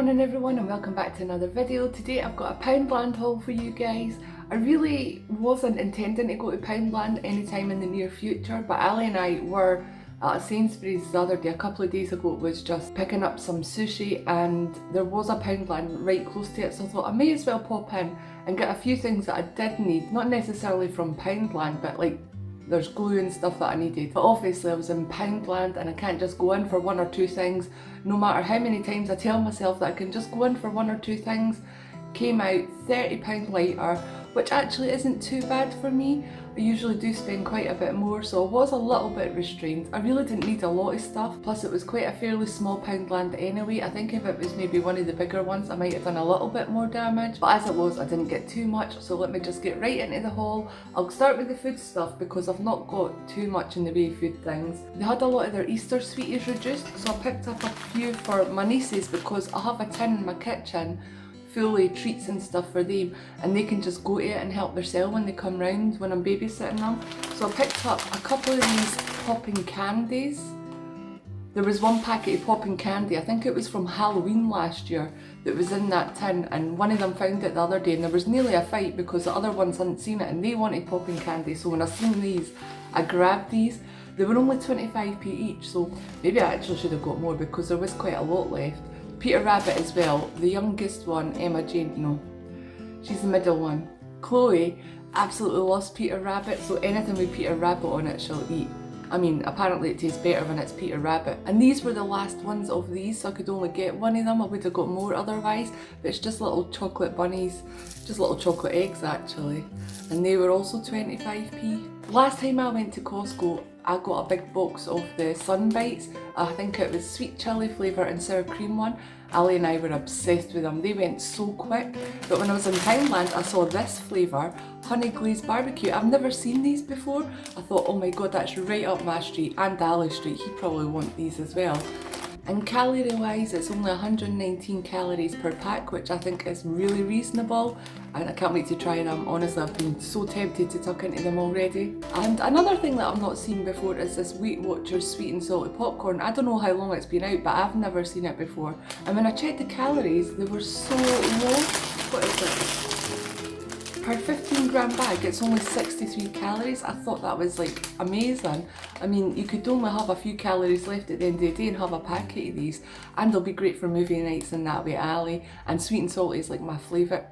morning everyone and welcome back to another video. Today I've got a Poundland haul for you guys. I really wasn't intending to go to Poundland anytime in the near future, but Ali and I were at Sainsbury's the other day, a couple of days ago. It was just picking up some sushi and there was a Poundland right close to it, so I thought I may as well pop in and get a few things that I did need, not necessarily from Poundland, but like there's glue and stuff that I needed. But obviously I was in Poundland and I can't just go in for one or two things, no matter how many times I tell myself that I can just go in for one or two things. Came out £30 lighter, which actually isn't too bad for me. I usually do spend quite a bit more, so I was a little bit restrained. I really didn't need a lot of stuff, plus it was quite a fairly small Poundland anyway. I think if it was maybe one of the bigger ones I might have done a little bit more damage, but as it was I didn't get too much, so let me just get right into the haul. I'll start with the food stuff because I've not got too much in the way of food things. They had a lot of their Easter sweeties reduced, so I picked up a few for my nieces because I have a tin in my kitchen full of treats and stuff for them, and they can just go to it and help themselves when they come round when I'm babysitting them. So I picked up a couple of these popping candies. There was one packet of popping candy, I think it was from Halloween last year, that was in that tin, and one of them found it the other day and there was nearly a fight because the other ones hadn't seen it and they wanted popping candy. So when I seen these, I grabbed these. They were only 25p each, so maybe I actually should have got more because there was quite a lot left. Peter Rabbit as well, the youngest one, Emma Jane, no, she's the middle one. Chloe absolutely loves Peter Rabbit, so anything with Peter Rabbit on it she'll eat. I mean, apparently it tastes better when it's Peter Rabbit. And these were the last ones of these, so I could only get one of them. I would have got more otherwise, but it's just little chocolate bunnies, just little chocolate eggs actually. And they were also 25p. Last time I went to Costco, I got a big box of the Sun Bites. I think it was sweet chilli flavour and sour cream one. Ali and I were obsessed with them. They went so quick. But when I was in Poundland, I saw this flavour, honey glazed barbecue. I've never seen these before. I thought, oh my god, that's right up my street and Ali's street. He'd probably want these as well. And calorie wise, it's only 119 calories per pack, which I think is really reasonable, and I can't wait to try them. Honestly, I've been so tempted to tuck into them already. And another thing that I've not seen before is this Weight Watchers sweet and salty popcorn. I don't know how long it's been out, but I've never seen it before. And when I checked the calories, they were so low. What is it? Per 15 gram bag, it's only 63 calories. I thought that was like amazing. I mean, you could only have a few calories left at the end of the day and have a packet of these, and they'll be great for movie nights and that with Ali. And sweet and salty is like my favourite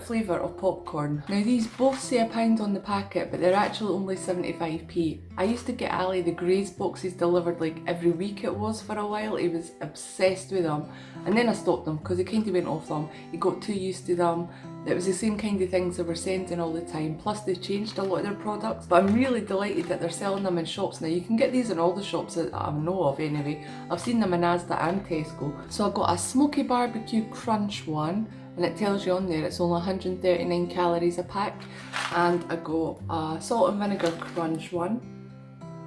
flavour of popcorn. Now these both say £1 on the packet, but they're actually only 75p. I used to get Ali the Graze boxes delivered like every week it was for a while. He was obsessed with them, and then I stopped them because he kind of went off them. He got too used to them. It was the same kind of things they were sending all the time, plus they've changed a lot of their products. But I'm really delighted that they're selling them in shops now. You can get these in all the shops that I know of anyway. I've seen them in Asda and Tesco. So I got a smoky barbecue crunch one, and it tells you on there it's only 139 calories a pack. And I got a salt and vinegar crunch one,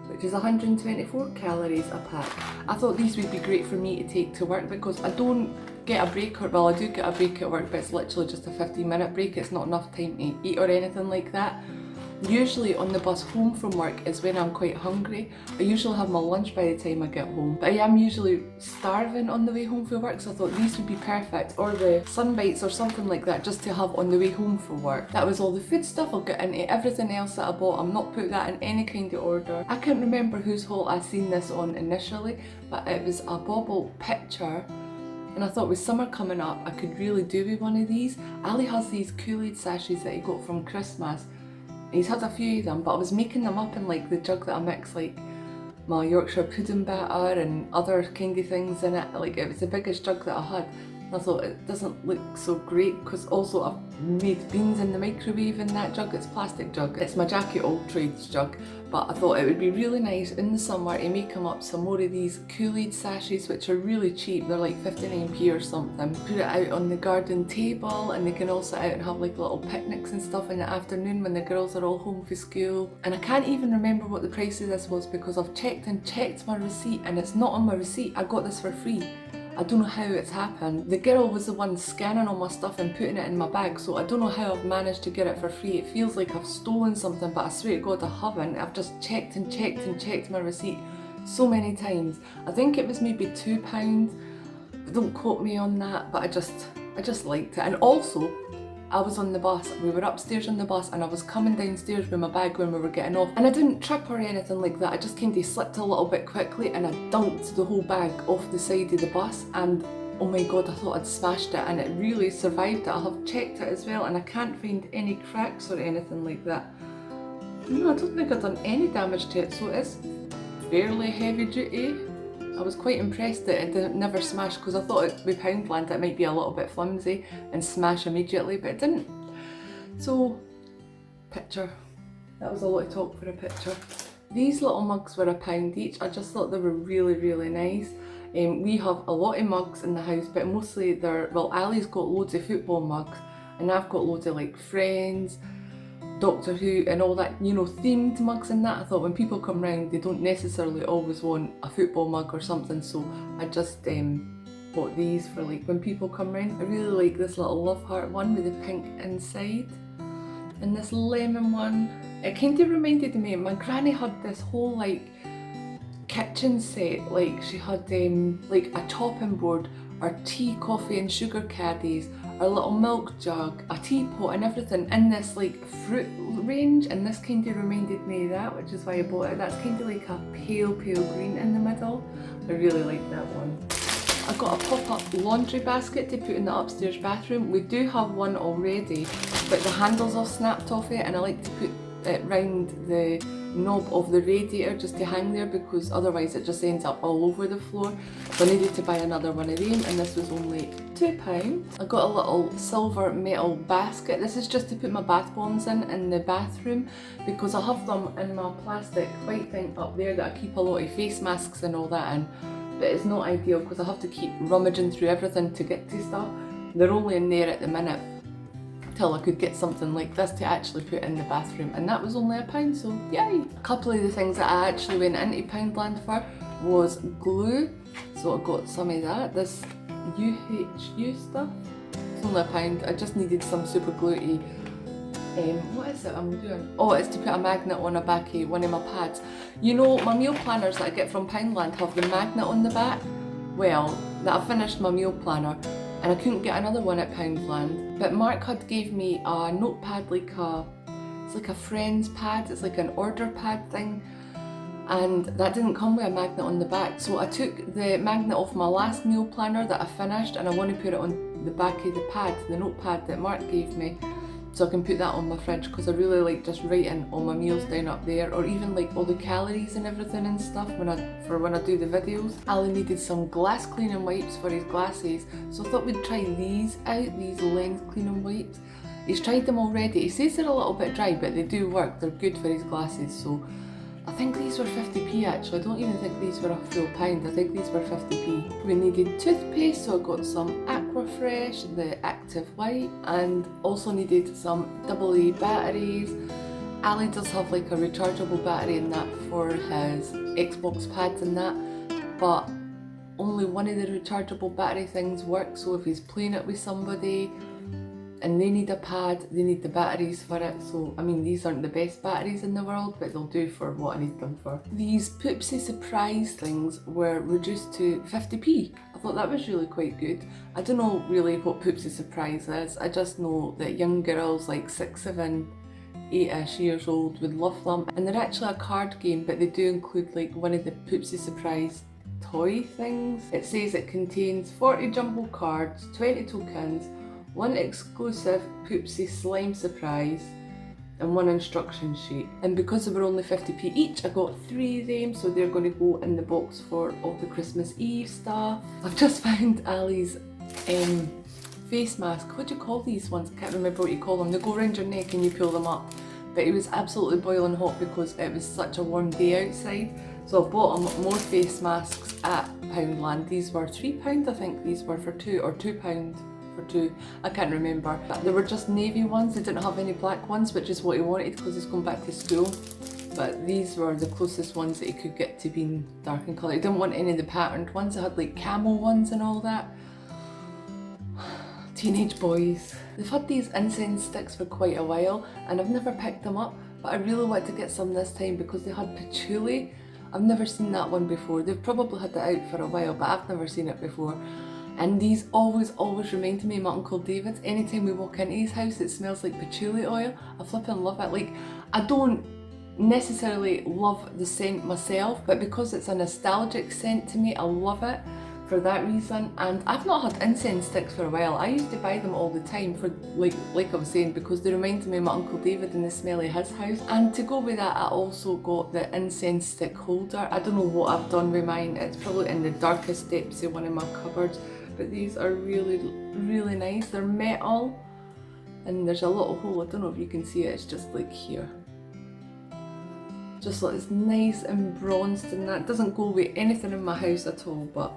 which is 124 calories a pack. I thought these would be great for me to take to work because I don't get a break, or well, I do get a break at work, but it's literally just a 15-minute break. It's not enough time to eat or anything like that. Usually on the bus home from work is when I'm quite hungry. I usually have my lunch by the time I get home, but I am usually starving on the way home from work, so I thought these would be perfect, or the Sun Bites or something like that, just to have on the way home from work. That was all the food stuff. I'll get into everything else that I bought. I'm not put that in any kind of order. I can't remember whose haul I seen this on initially, but it was a bauble picture, and I thought with summer coming up I could really do with one of these. Ali has these Kool-Aid sachets that he got from Christmas. He's had a few of them, but I was making them up in like the jug that I mix like my Yorkshire pudding batter and other kind of things in it. Like it was the biggest jug that I had. And I thought it doesn't look so great because also I've made beans in the microwave in that jug. It's a plastic jug. It's my Jacket All Trades jug. But I thought it would be really nice in the summer to make them up some more of these Kool-Aid sachets, which are really cheap. They're like 59p or something. Put it out on the garden table, and they can all sit out and have like little picnics and stuff in the afternoon when the girls are all home from school. And I can't even remember what the price of this was because I've checked and checked my receipt and it's not on my receipt. I got this for free. I don't know how it's happened. The girl was the one scanning all my stuff and putting it in my bag, so I don't know how I've managed to get it for free. It feels like I've stolen something, but I swear to God I haven't. I've just checked and checked and checked my receipt so many times. I think it was maybe £2 but don't quote me on that, but I just liked it. And also, I was on the bus, we were upstairs on the bus, and I was coming downstairs with my bag when we were getting off, and I didn't trip or anything like that. I just kind of slipped a little bit quickly and I dunked the whole bag off the side of the bus, and oh my god, I thought I'd smashed it, and it really survived it. I have checked it as well and I can't find any cracks or anything like that. No, I don't think I've done any damage to it, so it's fairly heavy duty. I was quite impressed that it never smashed, because I thought with Poundland it might be a little bit flimsy and smash immediately, but it didn't. So, picture. That was a lot of talk for a picture. These little mugs were £1 each. I just thought they were really, really nice. We have a lot of mugs in the house, but mostly they're, well, Ali's got loads of football mugs, and I've got loads of like Friends, Doctor Who and all that, you know, themed mugs and that. I thought when people come round they don't necessarily always want a football mug or something, so I just bought these for like when people come round. I really like this little love heart one with the pink inside, and this lemon one. It kind of reminded me, my granny had this whole like kitchen set, like she had like a chopping board, our tea, coffee and sugar caddies, our little milk jug, a teapot and everything in this like fruit range, and this kind of reminded me of that, which is why I bought it. That's kind of like a pale green in the middle. I really like that one. I got a pop-up laundry basket to put in the upstairs bathroom. We do have one already, but the handles are snapped off it, and I like to put it round the knob of the radiator just to hang there, because otherwise it just ends up all over the floor. So I needed to buy another one of them, and this was only £2. I got a little silver metal basket. This is just to put my bath bombs in the bathroom, because I have them in my plastic white thing up there that I keep a lot of face masks and all that in, but it's not ideal because I have to keep rummaging through everything to get to stuff. They're only in there at the minute till I could get something like this to actually put in the bathroom, and that was only £1, so yay! A couple of the things that I actually went into Poundland for was glue, so I got some of that. This UHU stuff, it's only £1. I just needed some super glue to, what is it I'm doing? Oh, it's to put a magnet on the back of one of my pads. You know, my meal planners that I get from Poundland have the magnet on the back. Well, that I finished my meal planner, and I couldn't get another one at Poundland, but Mark had gave me a notepad, it's like a Friends pad, it's like an order pad thing, and that didn't come with a magnet on the back, so I took the magnet off my last meal planner that I finished, and I want to put it on the back of the pad, the notepad that Mark gave me, so I can put that on my fridge, because I really like just writing all my meals down up there, or even like all the calories and everything and stuff when I do the videos. Ali needed some glass cleaning wipes for his glasses, so I thought we'd try these out, these lens cleaning wipes. He's tried them already. He says they're a little bit dry, but they do work. They're good for his glasses, so I think these were 50p actually. I don't even think these were a full £1. I think these were 50p. We needed toothpaste, so I got some Aquafresh, the Active White, and also needed some AA batteries. Ali does have like a rechargeable battery in that for his Xbox pads and that, but only one of the rechargeable battery things works, so if he's playing it with somebody and they need a pad, they need the batteries for it. So I mean, these aren't the best batteries in the world, but they'll do for what I need them for. These Poopsie Surprise things were reduced to 50p. I thought that was really quite good. I don't know really what Poopsie Surprise is. I just know that young girls like 6, 7, 8ish years old would love them, and they're actually a card game, but they do include like one of the Poopsie Surprise toy things. It says it contains 40 jumbo cards, 20 tokens, one exclusive Poopsie slime surprise, and one instruction sheet. And because they were only 50p each, I got 3 of them, so they're going to go in the box for all the Christmas Eve stuff. I've just found Ali's face mask. What do you call these ones? I can't remember what you call them. They go around your neck and you pull them up. But it was absolutely boiling hot because it was such a warm day outside. So I bought more face masks at Poundland. These were £3, I think these were for 2, or £2 for 2, I can't remember. They were just navy ones, they didn't have any black ones, which is what he wanted because he's going back to school. But these were the closest ones that he could get to being dark in colour. He didn't want any of the patterned ones, they had like camel ones and all that. Teenage boys. They've had these incense sticks for quite a while and I've never picked them up, but I really want to get some this time because they had patchouli. I've never seen that one before. They've probably had that out for a while, but I've never seen it before. And these always remind me of my Uncle David's. Anytime we walk into his house, it smells like patchouli oil. I flippin' love it. Like, I don't necessarily love the scent myself, but because it's a nostalgic scent to me, I love it for that reason. And I've not had incense sticks for a while. I used to buy them all the time for like I was saying, because they reminded me of my Uncle David and the smell of his house. And to go with that, I also got the incense stick holder. I don't know what I've done with mine. It's probably in the darkest depths of one of my cupboards, but these are really nice. They're metal and there's a little hole. I don't know if you can see it. It's just like here. Just like it's nice and bronzed, and that doesn't go with anything in my house at all, but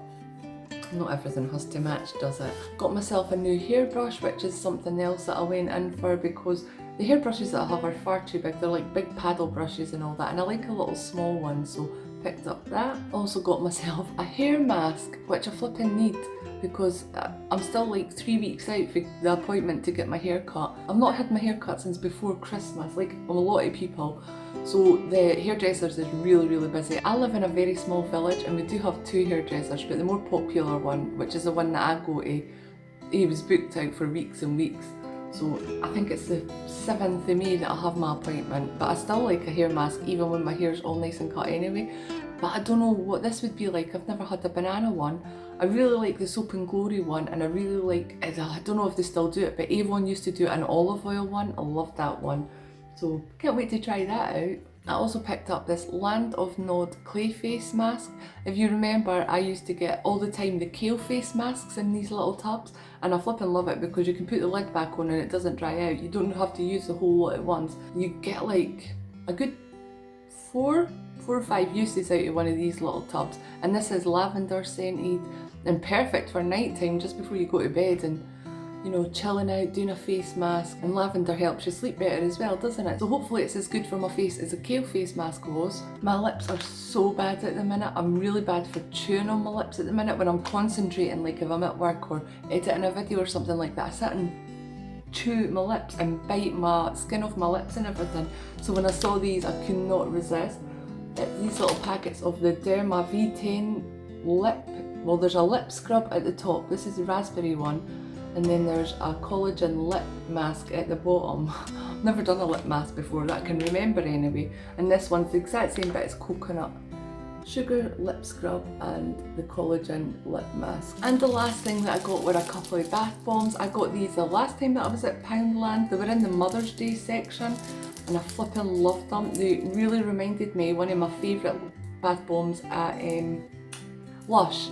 not everything has to match, does it? Got myself a new hairbrush, which is something else that I went in for, because the hairbrushes that I have are far too big. They're like big paddle brushes and all that, and I like a little small one, so picked up that. Also got myself a hair mask, which I flipping need, because I'm still like 3 weeks out for the appointment to get my hair cut. I've not had my hair cut since before Christmas, like a lot of people. So the hairdressers is really busy. I live in a very small village and we do have 2 hairdressers, but the more popular one, which is the one that I go to, he was booked out for weeks and weeks. So I think it's the 7th of May that I have my appointment, but I still like a hair mask even when my hair's all nice and cut anyway. But I don't know what this would be like. I've never had the banana one. I really like the Soap and Glory one, and I really like, I don't know if they still do it, but Avon used to do an olive oil one. I love that one. So can't wait to try that out. I also picked up this Land of Nod clay face mask. If you remember, I used to get all the time the kale face masks in these little tubs, and I flippin' love it because you can put the lid back on and it doesn't dry out. You don't have to use the whole lot at once. You get like a good 4 or 5 uses out of one of these little tubs, and this is lavender scented and perfect for night time, just before you go to bed and, you know, chilling out, doing a face mask. And lavender helps you sleep better as well, doesn't it? So hopefully it's as good for my face as a kale face mask was. My lips are so bad at the minute. I'm really bad for chewing on my lips at the minute when I'm concentrating, like if I'm at work or editing a video or something like that. I sit and chew my lips and bite my skin off my lips and everything. So when I saw these, I could not resist. These little packets of the Derma V10 lip, well, there's a lip scrub at the top. This is the raspberry one. And then there's a collagen lip mask at the bottom. I've never done a lip mask before that I can remember anyway. And this one's the exact same, but it's coconut sugar lip scrub and the collagen lip mask. And the last thing that I got were a couple of bath bombs. I got these the last time that I was at Poundland. They were in the Mother's Day section and I flippin' loved them. They really reminded me of one of my favourite bath bombs at Lush.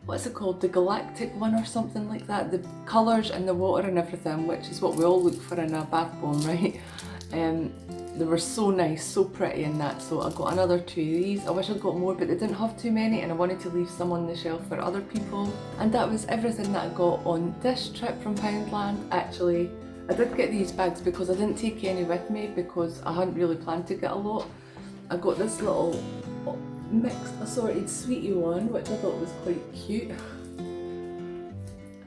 What's it called? The Galactic one or something like that. The colours and the water and everything, which is what we all look for in a bath bomb, right? They were so nice, so pretty in that, so I got another 2 of these. I wish I'd got more, but they didn't have too many and I wanted to leave some on the shelf for other people. And that was everything that I got on this trip from Poundland. Actually, I did get these bags because I didn't take any with me because I hadn't really planned to get a lot. I got this little mixed assorted sweetie one, which I thought was quite cute.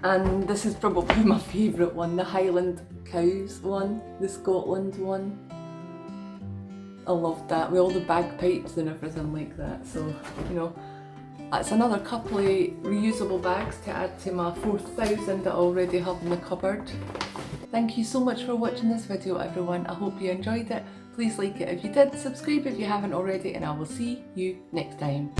And this is probably my favourite one, the Highland Cows one, the Scotland one. I loved that, with all the bagpipes and everything like that. So, you know, that's another couple of reusable bags to add to my 4,000 that I already have in the cupboard. Thank you so much for watching this video, everyone. I hope you enjoyed it. Please like it if you did, subscribe if you haven't already, and I will see you next time.